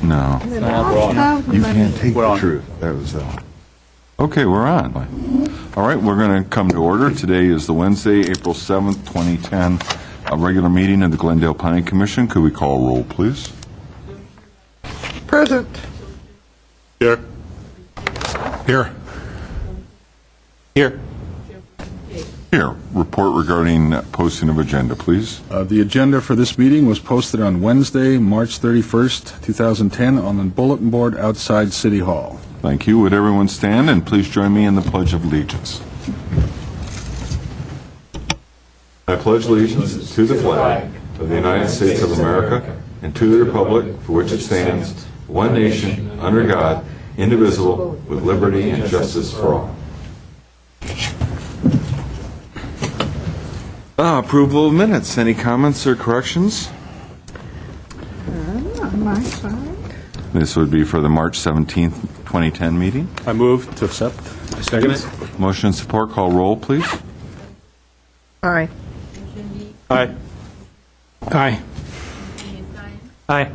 No. You can't take We're the on. truth. That was Okay, we're on. All right, we're going to come to order. Today is the Wednesday, April 7th, 2010, a regular meeting of the Glendale Planning Commission. Could we call roll, please? Present. Here. Here. Here. Here, report regarding posting of agenda, please. The agenda for this meeting was posted on Wednesday, March 31st, 2010, on the bulletin board outside City Hall. Thank you. Would everyone stand and please join me in the Pledge of Allegiance? I pledge allegiance to the flag of the United States of America and to the republic for which it stands, one nation, under God, indivisible, with liberty and justice for all. Approval of minutes. Any comments or corrections? On my side. This would be for the March 17th, 2010 meeting. I move to accept. I second it. Motion and support. Call roll, please. Aye. Aye. Aye. Aye.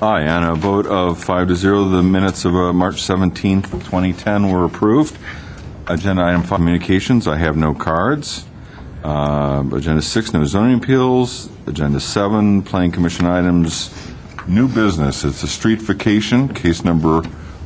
Aye. On a vote of 5-0, the minutes of March 17th, 2010 were approved. Agenda item 5, communications. I have no cards. Agenda 6, no zoning appeals. Agenda 7, planning commission items. New business. It's a street vacation, case number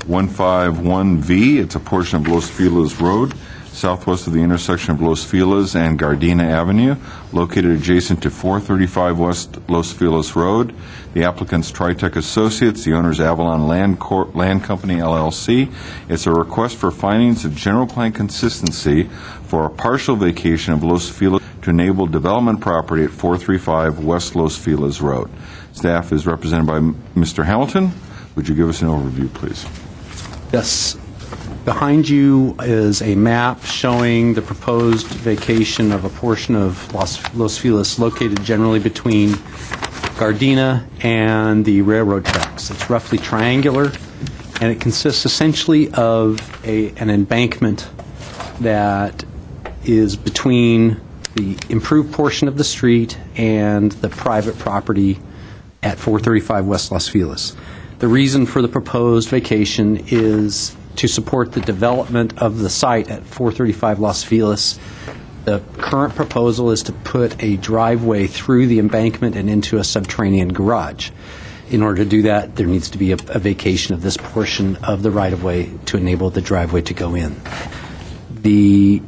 151V. It's a portion of Los Feliz Road, southwest of the intersection of Los Feliz and Gardena Avenue, located adjacent to 435 West Los Feliz Road. The applicant's Tritech Associates, the owner's Avalon Land Company, LLC. It's a request for findings of general plan consistency for a partial vacation of Los Feliz to enable development property at 435 West Los Feliz Road. Staff is represented by Mr. Hamilton. Would you give us an overview, please? Yes. Behind you is a map showing the proposed vacation of a portion of Los Feliz located generally between Gardena and the railroad tracks. It's roughly triangular, and it consists essentially of an embankment that is between the improved portion of the street and the private property at 435 West Los Feliz. The reason for the proposed vacation is to support the development of the site at 435 Los Feliz. The current proposal is to put a driveway through the embankment and into a subterranean garage. In order to do that, there needs to be a vacation of this portion of the right-of-way to enable the driveway to go in. The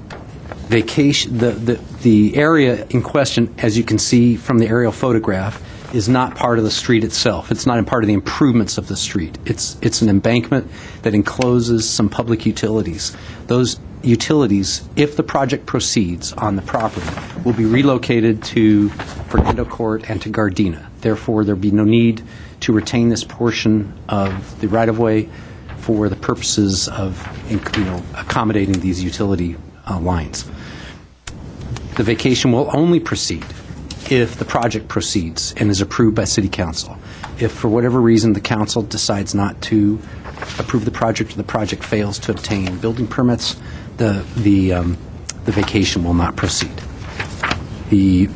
vacation, the area in question, as you can see from the aerial photograph, is not part of the street itself. It's not a part of the improvements of the street. It's an embankment that encloses some public utilities. Those utilities, if the project proceeds on the property, will be relocated to Fernando Court and to Gardena. Therefore, there'll be no need to retain this portion of the right-of-way for the purposes of accommodating these utility lines. The vacation will only proceed if the project proceeds and is approved by City Council. If, for whatever reason, the Council decides not to approve the project or the project fails to obtain building permits, the vacation will not proceed. The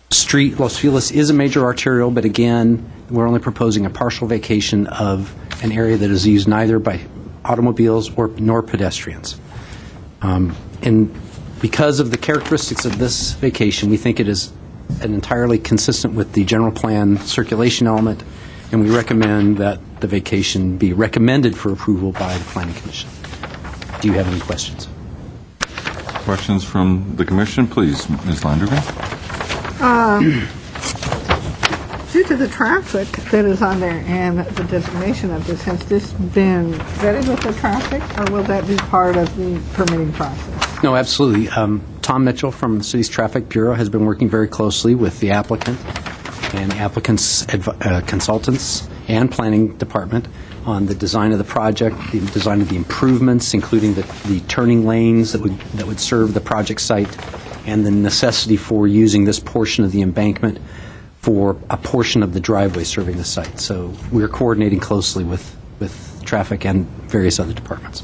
street, Los Feliz, is a major arterial, but again, we're only proposing a partial vacation of an area that is used neither by automobiles nor pedestrians. And because of the characteristics of this vacation, we think it is entirely consistent with the general plan circulation element, and we recommend that the vacation be recommended for approval by the Planning Commission. Do you have any questions? Questions from the Commission, please. Ms. Landergan? Due to the traffic that is on there and the designation of this, has this been vetted with the traffic, or will that be part of the permitting process? No, absolutely. Tom Mitchell from the city's Traffic Bureau has been working very closely with the applicant and the applicant's consultants and planning department on the design of the project, the design of the improvements, including the turning lanes that would serve the project site, and the necessity for using this portion of the embankment for a portion of the driveway serving the site. So we're coordinating closely with traffic and various other departments.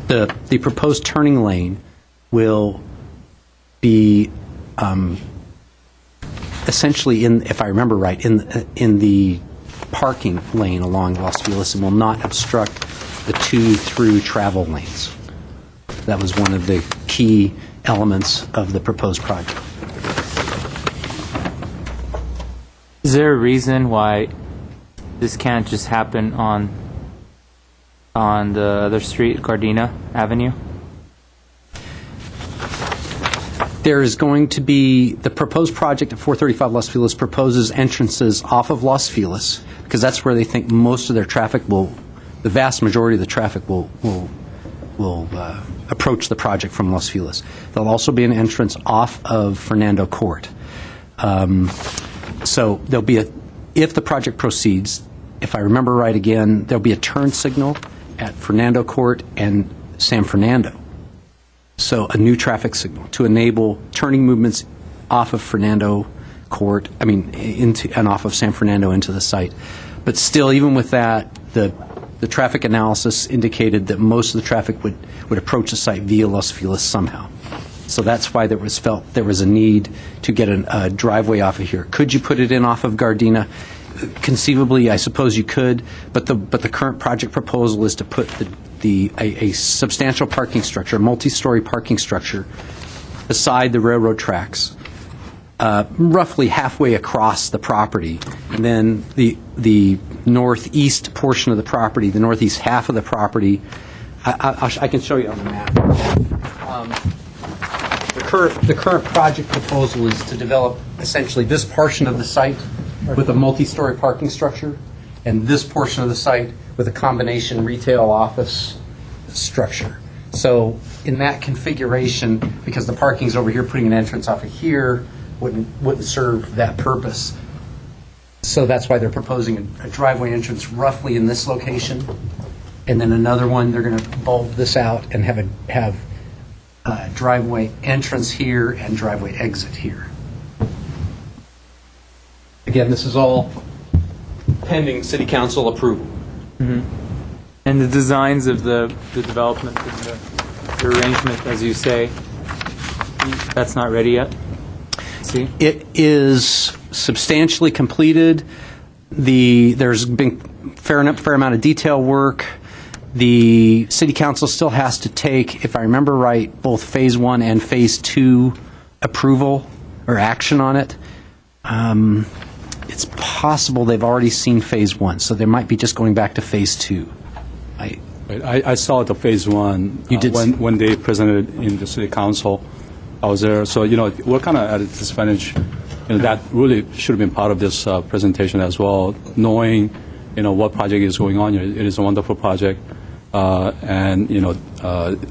The proposed turning lane will be essentially, if I remember right, in the parking lane along Los Feliz and will not obstruct the two through travel lanes. That was one of the key elements of the proposed project. Is there a reason why this can't just happen on the other street, Gardena Avenue? There is going to be, the proposed project at 435 Los Feliz proposes entrances off of Los Feliz, because that's where they think most of their traffic will, the vast majority of the traffic will approach the project from Los Feliz. There'll also be an entrance off of Fernando Court. So there'll be if the project proceeds, if I remember right again, there'll be a turn signal at Fernando Court and San Fernando. So a new traffic signal to enable turning movements off of Fernando Court, into and off of San Fernando into the site. But still, even with that, the traffic analysis indicated that most of the traffic would approach the site via Los Feliz somehow. So that's why there was felt there was a need to get a driveway off of here. Could you put it in off of Gardena? Conceivably, I suppose you could, but the current project proposal is to put a substantial parking structure, a multi-story parking structure, beside the railroad tracks, roughly halfway across the property, and then the northeast portion of the property, the northeast half of the property. I can show you on the map. The current project proposal is to develop essentially this portion of the site with a multi-story parking structure, and this portion of the site with a combination retail office structure. So in that configuration, because the parking's over here, putting an entrance off of here wouldn't serve that purpose. So that's why they're proposing a driveway entrance roughly in this location, and then another one, they're going to bulb this out and have a driveway entrance here and driveway exit here. Again, this is all pending City Council approval. And the designs of the development and the arrangement, as you say, that's not ready yet? See? It is substantially completed. There's been fair amount of detail work. The City Council still has to take, if I remember right, both Phase 1 and Phase 2 approval or action on it. It's possible they've already seen Phase 1, so they might be just going back to Phase 2. I saw the Phase 1 You did when they presented it in the City Council. I was there, so we're kind of at a disadvantage. That really should have been part of this presentation as well, knowing what project is going on. It is a wonderful project, and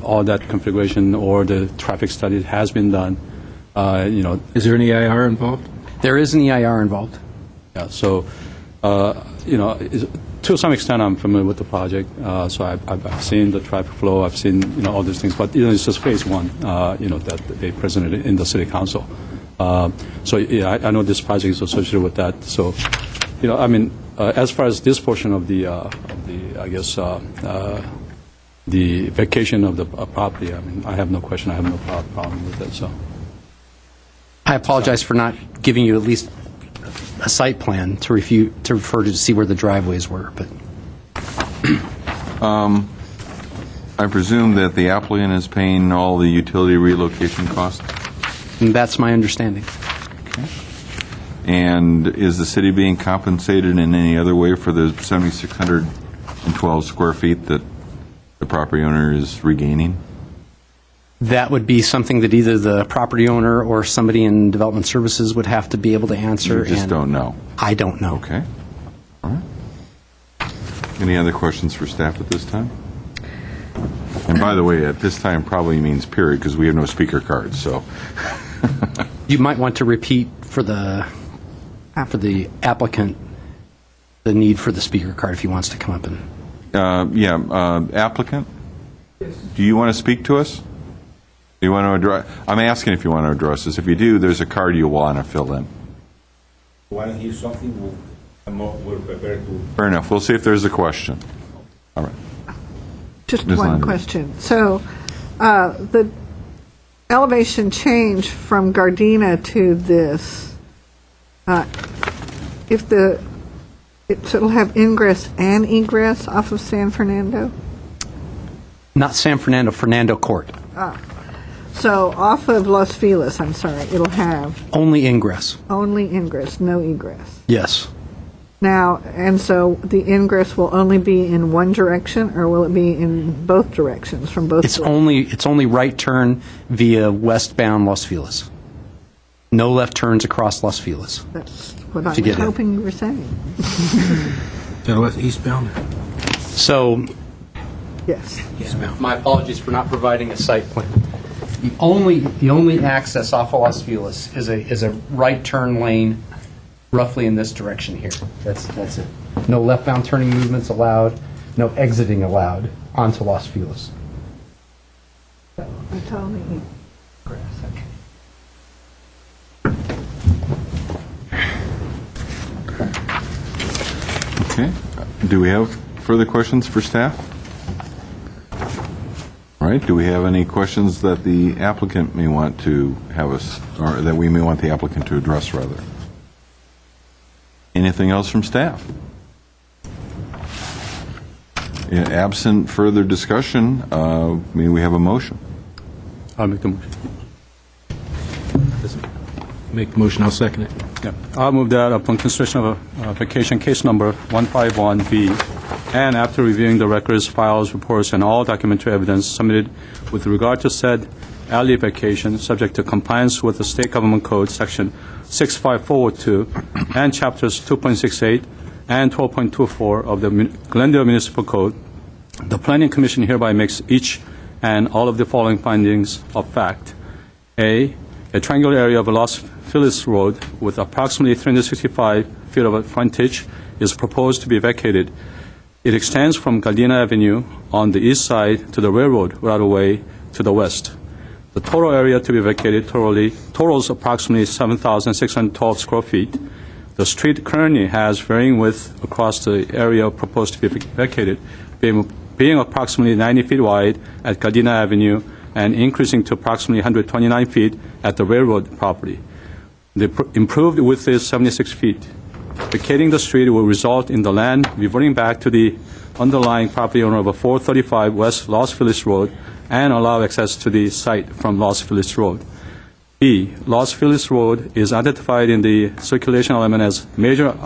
all that configuration or the traffic study has been done. Is there any EIR involved? There is an EIR involved. Yeah, so to some extent, I'm familiar with the project. So I've seen the traffic flow. I've seen all these things. But it's just Phase 1. That they presented in the City Council. So yeah, I know this project is associated with that. So as far as this portion of the the vacation of the property, I have no question. I have no problem with it. So I apologize for not giving you at least a site plan to refer to see where the driveways were, but I presume that the applicant is paying all the utility relocation costs? that's my understanding. And is the city being compensated in any other way for the 7,612 square feet that the property owner is regaining? That would be something that either the property owner or somebody in development services would have to be able to answer. You just and don't know? I don't know. Okay. All right. Any other questions for staff at this time? And by the way, at this time probably means period, because we have no speaker cards, so. You might want to repeat for the applicant the need for the speaker card if he wants to come up and. Applicant? Do you want to speak to us? Do you want to address? I'm asking if you want to address this. If you do, there's a card you'll want to fill in. Want to hear something, we're prepared to. Fair enough. We'll see if there's a question. All right. Just Ms. one Landry. question. So the elevation change from Gardena to this, If so it'll have ingress and egress off of San Fernando? Not San Fernando, Fernando Court. So off of Los Feliz, I'm sorry, it'll have Only ingress. only ingress, no egress. Yes. Now, and so the ingress will only be in one direction, or will it be in both directions, from both It's directions? only right turn via westbound Los Feliz. No left turns across Los Feliz. That's what I To was get in. hoping you were saying. Eastbound? So, Yes. my apologies for not providing a site plan. The only access off of Los Feliz is a right turn lane, roughly in this direction here. That's it. No left-bound turning movements allowed. No exiting allowed onto Los Feliz. It's only egress, okay. Okay. Do we have further questions for staff? All right. Do we have any questions that the applicant may want to have us, or that we may want the applicant to address, rather? Anything else from staff? Yeah, absent further discussion, may we have a motion? I'll make the motion. Make the motion, I'll second it. Yeah. I'll move that upon consideration of a vacation case number 151B, and after reviewing the records, files, reports, and all documentary evidence submitted with regard to said alley vacation, subject to compliance with the State Government Code, Section 65402, and Chapters 2.68 and 12.24 of the Glendale Municipal Code, the Planning Commission hereby makes each and all of the following findings of fact. A triangular area of Los Feliz Road with approximately 365 feet of frontage is proposed to be vacated. It extends from Gardena Avenue on the east side to the railroad right-of-way to the west. The total area to be vacated totals approximately 7,612 square feet. The street currently has varying width across the area proposed to be vacated, being approximately 90 feet wide at Gardena Avenue and increasing to approximately 129 feet at the railroad property. The improved width is 76 feet. Vacating the street will result in the land reverting back to the underlying property owner of 435 West Los Feliz Road and allow access to the site from Los Feliz Road. B, Los Feliz Road is identified in the circulation element as major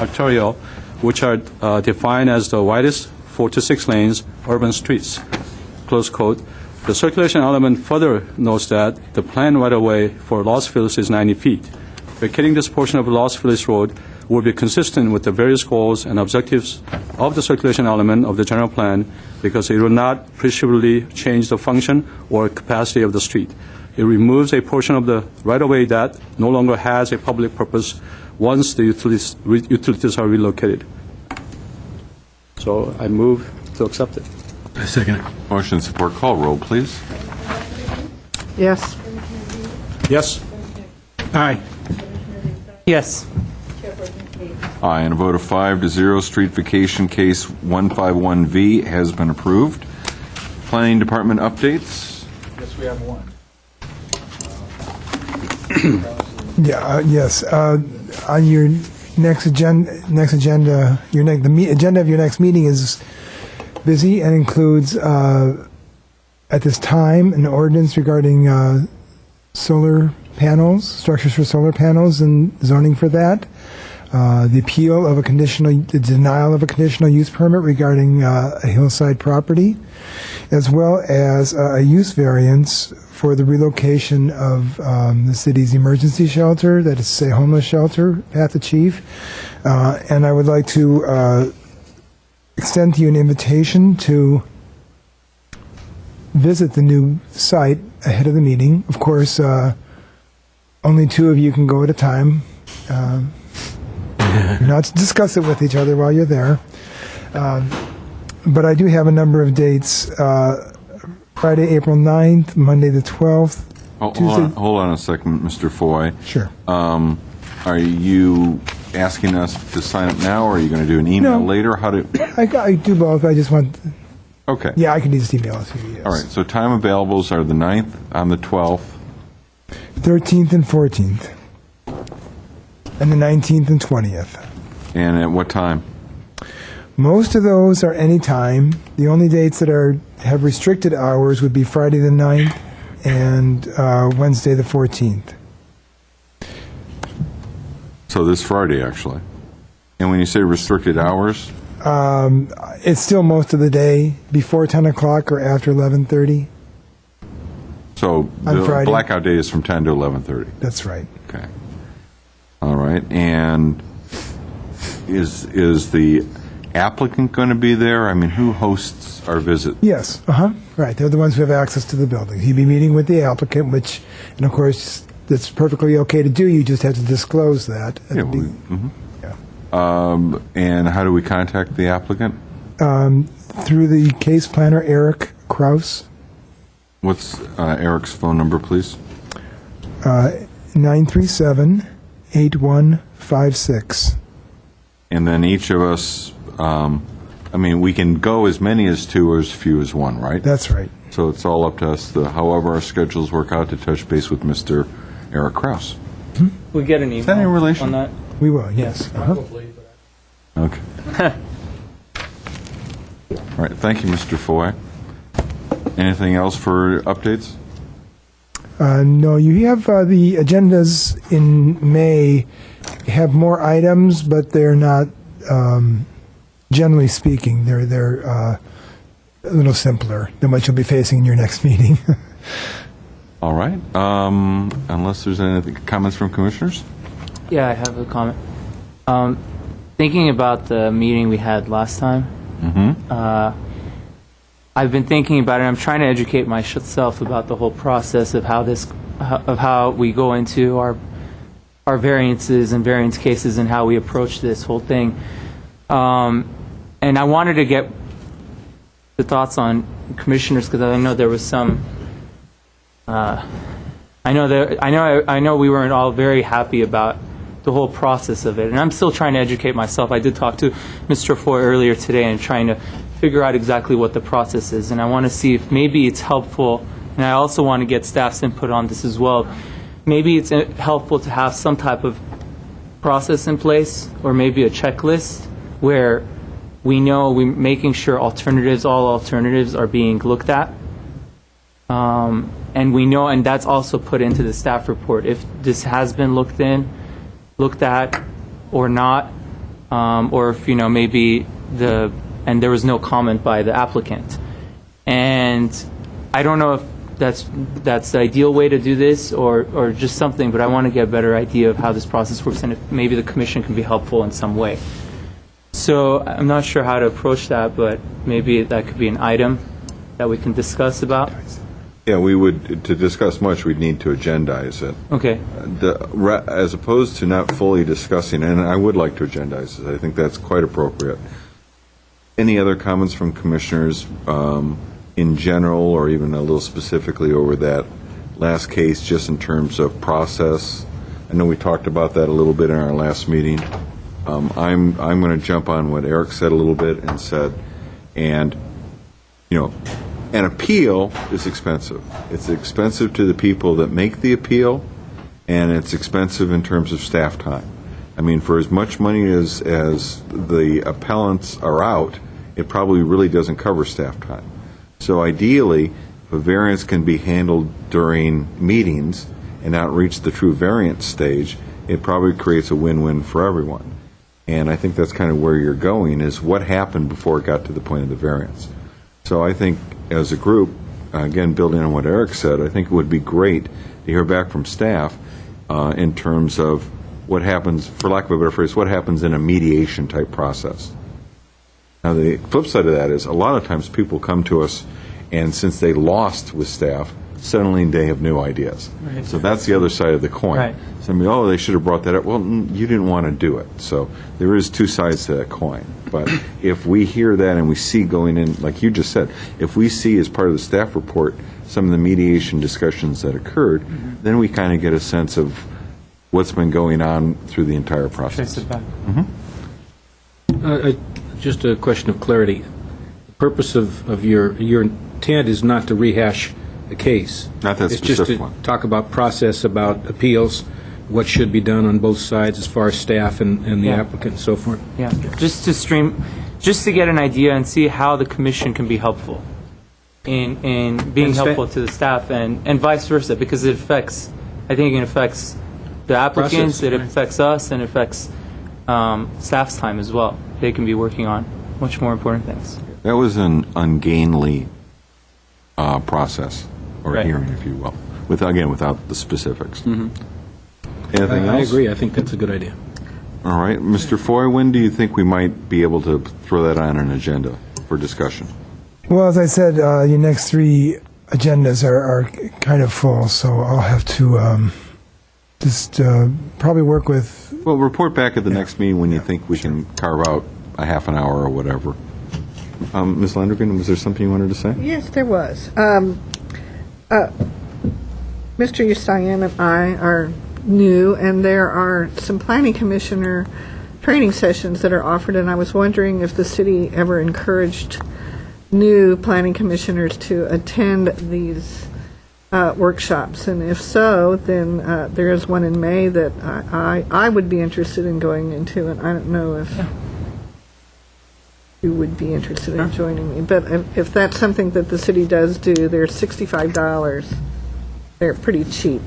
arterial, which are defined as the widest 4 to 6 lanes urban streets. Close quote. The circulation element further notes that the planned right-of-way for Los Feliz is 90 feet. Vacating this portion of Los Feliz Road will be consistent with the various goals and objectives of the circulation element of the general plan because it will not appreciably change the function or capacity of the street. It removes a portion of the right-of-way that no longer has a public purpose once the utilities are relocated. So I move to accept it. I second it. Motion support, call roll, please. Yes. Yes. Aye. Yes. Aye, and a vote of 5-0, street vacation case 151V has been approved. Planning Department updates? Yes, we have one. Yes. On your next agenda, agenda of your next meeting is busy and includes at this time an ordinance regarding solar panels, structures for solar panels, and zoning for that. The appeal of the denial of a conditional use permit regarding a hillside property, as well as a use variance for the relocation of the city's emergency shelter, that is, say, homeless shelter, Path to Chief. And I would like to extend to you an invitation to visit the new site ahead of the meeting. Of course, only 2 of you can go at a time. Not to discuss it with each other while you're there. But I do have a number of dates. Friday, April 9th, Monday the 12th. Hold on a second, Mr. Foy. Sure. Are you asking us to sign up now, or are you going to do an email No. later? How do? I do both. I just want... Okay. Yeah, I can just email it to you, yes. All right, so time availables are the 9th, on the 12th. 13th and 14th. and the 19th and 20th. And at what time? Most of those are any time. The only dates that have restricted hours would be Friday the 9th and Wednesday the 14th. So this Friday, actually. And when you say restricted hours, It's still most of the day, before 10 o'clock or after 11:30. so On the Friday. blackout date is from 10 to 11:30. That's right. Okay. All right. And is the applicant going to be there? I mean, who hosts our visit? Yes, right. They're the ones who have access to the building. You'd be meeting with the applicant, and of course, that's perfectly okay to do. You just have to disclose that. Yeah, and how do we contact the applicant? Through the case planner, Eric Kraus, What's Eric's phone number, please? 937-8156. And then each of us, we can go as many as two or as few as one, right? That's right. So it's all up to us, however our schedules work out, to touch base with Mr. Eric Kraus. We get an email that any relation? on that. We will, yes. Okay. All right, thank you, Mr. Foy. Anything else for updates? No, you have the agendas in May have more items, but they're not, generally speaking, they're a little simpler than what you'll be facing in your next meeting. All right. Unless there's any comments from commissioners? Yeah, I have a comment. Thinking about the meeting we had last time, I've been thinking about it. I'm trying to educate myself about the whole process of how we go into our variances and variance cases and how we approach this whole thing. And I wanted to get the thoughts on commissioners, because I know there was some. I know we weren't all very happy about the whole process of it, and I'm still trying to educate myself. I did talk to Mr. Foy earlier today and trying to figure out exactly what the process is, and I want to see if maybe it's helpful, and I also want to get staff's input on this as well. Maybe it's helpful to have some type of process in place, or maybe a checklist where we know we're making sure all alternatives are being looked at. And we know, and that's also put into the staff report, if this has been looked at or not, or if, maybe and there was no comment by the applicant. And I don't know if that's the ideal way to do this or just something, but I want to get a better idea of how this process works and if maybe the commission can be helpful in some way. So I'm not sure how to approach that, but maybe that could be an item that we can discuss about. Yeah, to discuss much, we'd need to agendize it. Okay. As opposed to not fully discussing, and I would like to agendize it. I think that's quite appropriate. Any other comments from commissioners in general, or even a little specifically over that last case, just in terms of process? I know we talked about that a little bit in our last meeting. I'm going to jump on what Eric said a little bit and said, an appeal is expensive. It's expensive to the people that make the appeal, and it's expensive in terms of staff time. I mean, for as much money as the appellants are out, it probably really doesn't cover staff time. So ideally, if a variance can be handled during meetings and not reach the true variance stage, it probably creates a win-win for everyone. And I think that's kind of where you're going, is what happened before it got to the point of the variance. So I think as a group, again, building on what Eric said, I think it would be great to hear back from staff in terms of what happens, for lack of a better phrase, what happens in a mediation type process. Now, the flip side of that is a lot of times people come to us, and since they lost with staff, suddenly they have new ideas. Right. So that's the other side of the coin. Right. Somebody, they should have brought that up. Well, you didn't want to do it. So there is two sides to that coin. But if we hear that and we see going in, like you just said, if we see as part of the staff report some of the mediation discussions that occurred, then we kind of get a sense of what's been going on through the entire process. Trace it back. Just a question of clarity. The purpose of your intent is not to rehash the case. Not that It's just specific to one. talk about process, about appeals, what should be done on both sides as far as staff and the Yeah. applicant and so forth. Yeah, just to get an idea and see how the commission can be helpful in being And helpful to the staff and vice versa, because it affects, I think it affects the applicants, Process, it right. affects us, and it affects staff's time as well. They can be working on much more important things. That was an ungainly process, or Right. hearing, if you will, without the specifics. Anything I else? agree. I think that's a good idea. All right. Mr. Foy, when do you think we might be able to throw that on an agenda for discussion? Well, as I said, your next three agendas are kind of full, so I'll have to just probably work with. Well, report back at the next meeting when you think we can carve out a half an hour or whatever. Ms. Landergan, was there something you wanted to say? Yes, there was. Mr. Yustayan and I are new, and there are some planning commissioner training sessions that are offered, and I was wondering if the city ever encouraged new planning commissioners to attend these workshops, and if so, then there is one in May that I would be interested in going into, and I don't know if you would be interested in joining me. But if that's something that the city does do, they're $65. They're pretty cheap.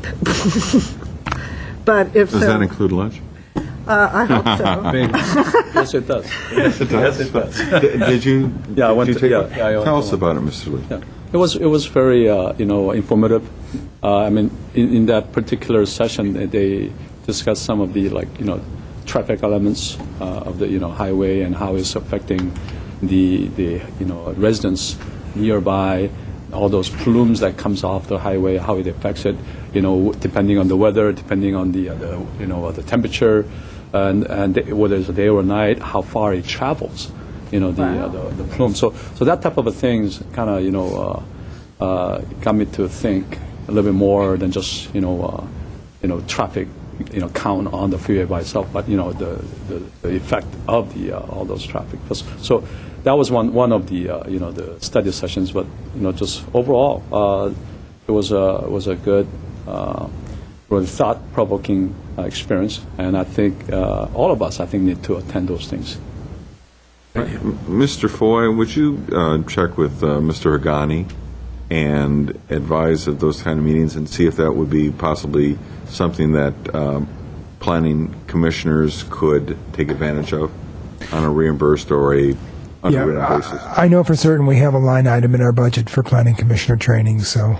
But if Does so, that include lunch? I hope so. Yes, it does. Yes, it does. Did you? Yeah, I went did to- you yeah, take yeah, I went Tell to us one. about it, Mr. Lee. Yeah. It was very informative. I mean, in that particular session, they discussed some of the traffic elements of the highway and how it's affecting the residents nearby. All those plumes that comes off the highway, how it affects it. Depending on the weather, depending on the temperature, and whether it's day or night, how far it travels. The plume. So that type of a things kind of got me to think a little bit more than just traffic count on the freeway by itself, but the effect of the all those traffic. So that was one of the the study sessions. But just overall, it was a good, really thought-provoking experience, and I think all of us need to attend those things. Mr. Foy, would you check with Mr. Hagani and advise of those kind of meetings and see if that would be possibly something that planning commissioners could take advantage of on a reimbursed or a underwritten basis? I know for certain we have a line item in our budget for planning commissioner training, so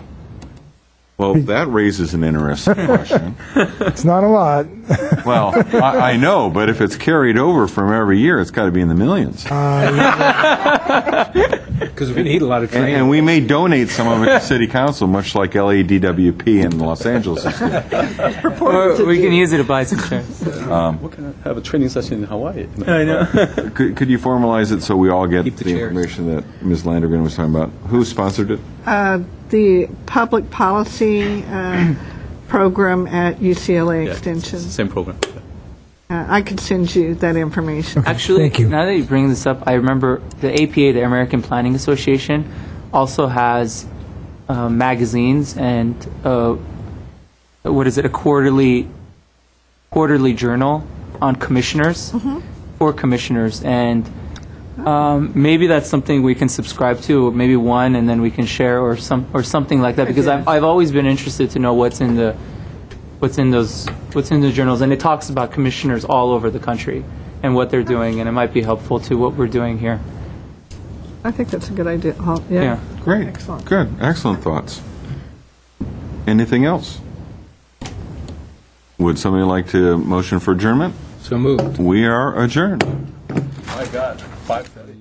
Well, that raises an interesting question. it's not a lot. Well, I know, but if it's carried over from every year, it's got to be in the millions. Because we need a lot of training. And we may donate some of it to City Council, much like LADWP in Los Angeles. Or we can use it to buy some shares. We can have a training session in Hawaii. I know. Could you formalize it so we all get Keep the the chairs. information that Ms. Landergan was talking about? Who sponsored it? The public policy program at UCLA Yeah, Extension. Same program. I could send you that information. Actually, Thank you. now that you bring this up, I remember the APA, the American Planning Association, also has magazines and a quarterly journal on commissioners, for commissioners, and maybe that's something we can subscribe to, maybe one, and then we can share or something like that. Because I've always been interested to know what's in the journals, and it talks about commissioners all over the country and what they're doing, and it might be helpful to what we're doing here. I think that's a good idea. Oh, Yeah. Great. Excellent. Good. Excellent thoughts. Anything else? Would somebody like to motion for adjournment? So moved. We are adjourned. My God, 5:30.